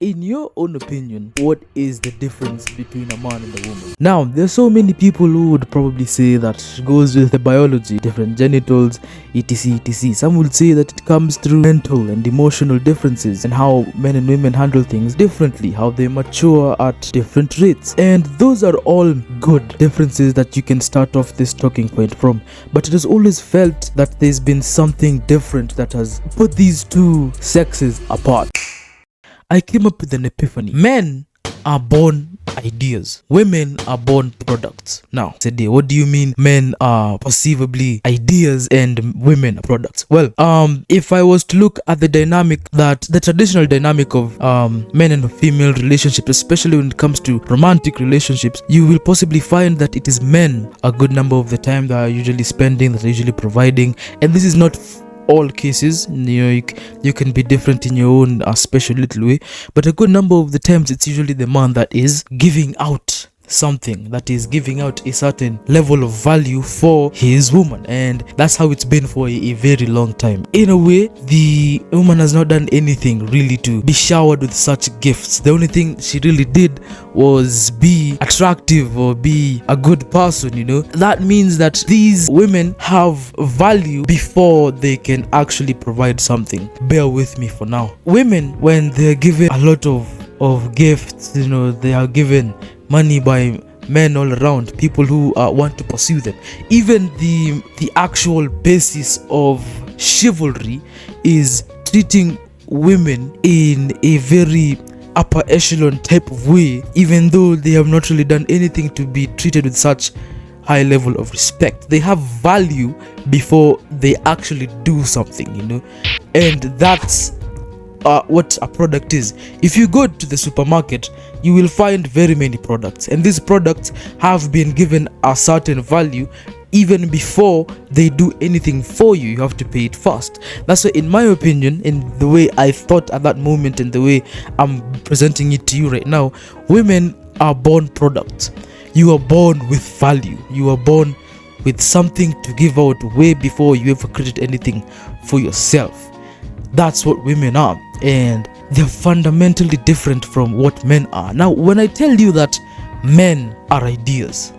In your own opinion, what is the difference between a man and a woman? Now, there's so many people who would probably say that it goes with the biology, different genitals, etc, etc. Some would say that it comes through mental and emotional differences and how men and women handle things differently, how they mature at different rates. And those are all good differences that you can start off this talking point from. But it has always felt that there's been something different that has put these two sexes apart. I came up with an epiphany. Men are born ideas. Women are born products. Now, today, what do you mean men are perceivably ideas and women are products? Well, if I was to look at the traditional dynamic of men and female relationships, especially when it comes to romantic relationships, you will possibly find that it is men a good number of the time that are usually spending, that are usually providing, and this is not all cases. You can be different in your own special little way, but a good number of the times it's usually the man that is giving out something, that is giving out a certain level of value for his woman, and that's how it's been for a very long time. In a way, the woman has not done anything really to be showered with such gifts. The only thing she really did was be attractive or be a good person. That means that these women have value before they can actually provide something. Bear with me for now. Women, when they're given a lot of gifts, they are given money by men all around, people who want to pursue them. Even the actual basis of chivalry is treating women in a very upper echelon type of way, even though they have not really done anything to be treated with such high level of respect. They have value before they actually do something, and that's what a product is. If you go to the supermarket, you will find very many products, and these products have been given a certain value even before they do anything for you. You have to pay it first. That's why, in my opinion, in the way I thought at that moment and the way I'm presenting it to you right now, women are born products. You are born with value. You are born with something to give out way before you ever created anything for yourself. That's what women are, and they're fundamentally different from what men are. Now, when I tell you that men are ideas,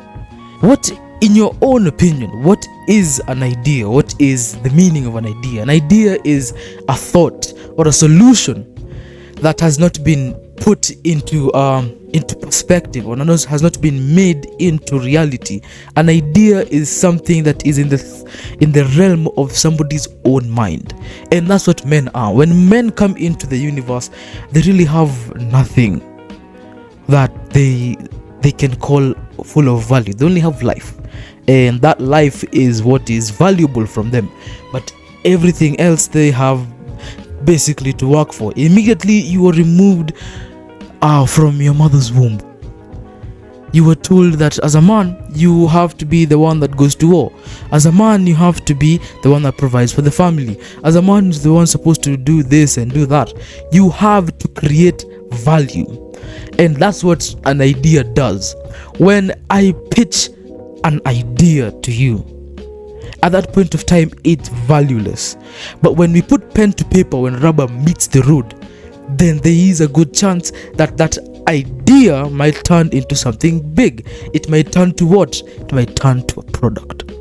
what, in your own opinion, what is an idea? What is the meaning of an idea? An idea is a thought or a solution that has not been put into perspective, or has not been made into reality. An idea is something that is in the realm of somebody's own mind, and that's what men are. When men come into the universe, they really have nothing that they can call full of value. They only have life, and that life is what is valuable from them, but everything else they have basically to work for. Immediately you are removed from your mother's womb, you were told that as a man you have to be the one that goes to war. As a man, you have to be the one that provides for the family. As a man, is the one supposed to do this and do that. You have to create value, and that's what an idea does. When I pitch an idea to you, at that point of time it's valueless, but when we put pen to paper, when rubber meets the road, then there is a good chance that that idea might turn into something big. It might turn to what? It might turn to a product.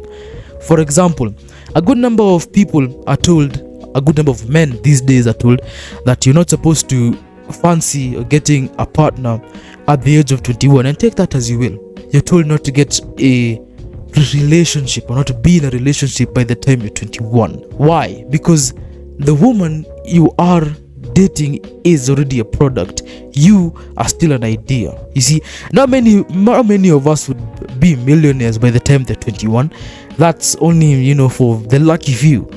For example, a good number of people are told, a good number of men these days are told that you're not supposed to fancy getting a partner at the age of 21, and take that as you will. You're told not to get a relationship or not to be in a relationship by the time you're 21. Why? Because the woman you are dating is already a product. You are still an idea. You see, not many of us would be millionaires by the time they're 21. That's only, for the lucky few,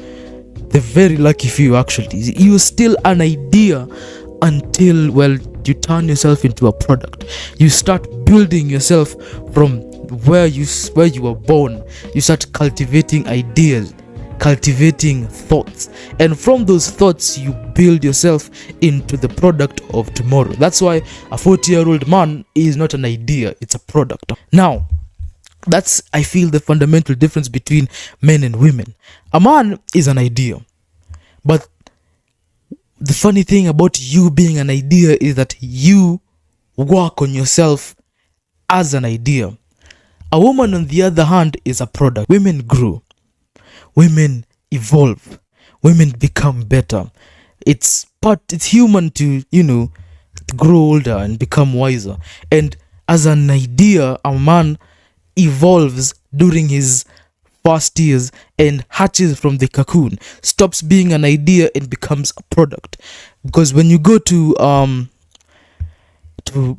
the very lucky few. Actually, you're still an idea until, well, you turn yourself into a product. You start building yourself from where you were born. You start cultivating ideas, cultivating thoughts, and from those thoughts you build yourself into the product of tomorrow. That's why a 40-year-old man is not an idea, it's a product. Now, that's, I feel, the fundamental difference between men and women. A man is an idea, but The funny thing about you being an idea is that you work on yourself as an idea. A woman, on the other hand, is a product. Women grow, women evolve, women become better. It's human to, grow older and become wiser. And as an idea, a man evolves during his first years and hatches from the cocoon, stops being an idea and becomes a product. Because when you go to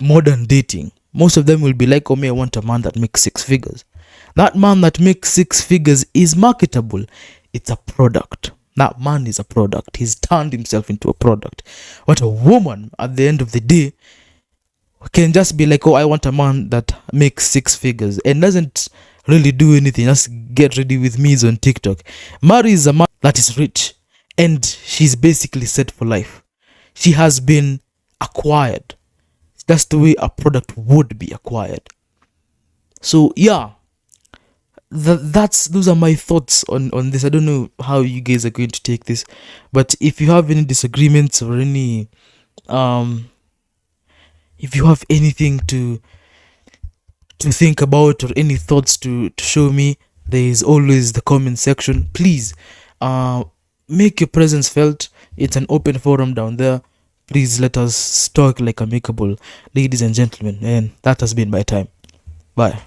modern dating, most of them will be like, oh me, I want a man that makes 6 figures. That man that makes 6 figures is marketable. It's a product. That man is a product. He's turned himself into a product. But a woman, at the end of the day, can just be like, oh, I want a man that makes 6 figures and doesn't really do anything. Just get ready with me on TikTok. Marries a man that is rich and she's basically set for life. She has been acquired. That's the way a product would be acquired. So yeah, those are my thoughts on this. I don't know how you guys are going to take this, but if you have any disagreements or any if you have anything to think about or any thoughts to show me, there is always the comment section. Please make your presence felt. It's an open forum down there. Please let us talk like amicable ladies and gentlemen. And that has been my time. Bye.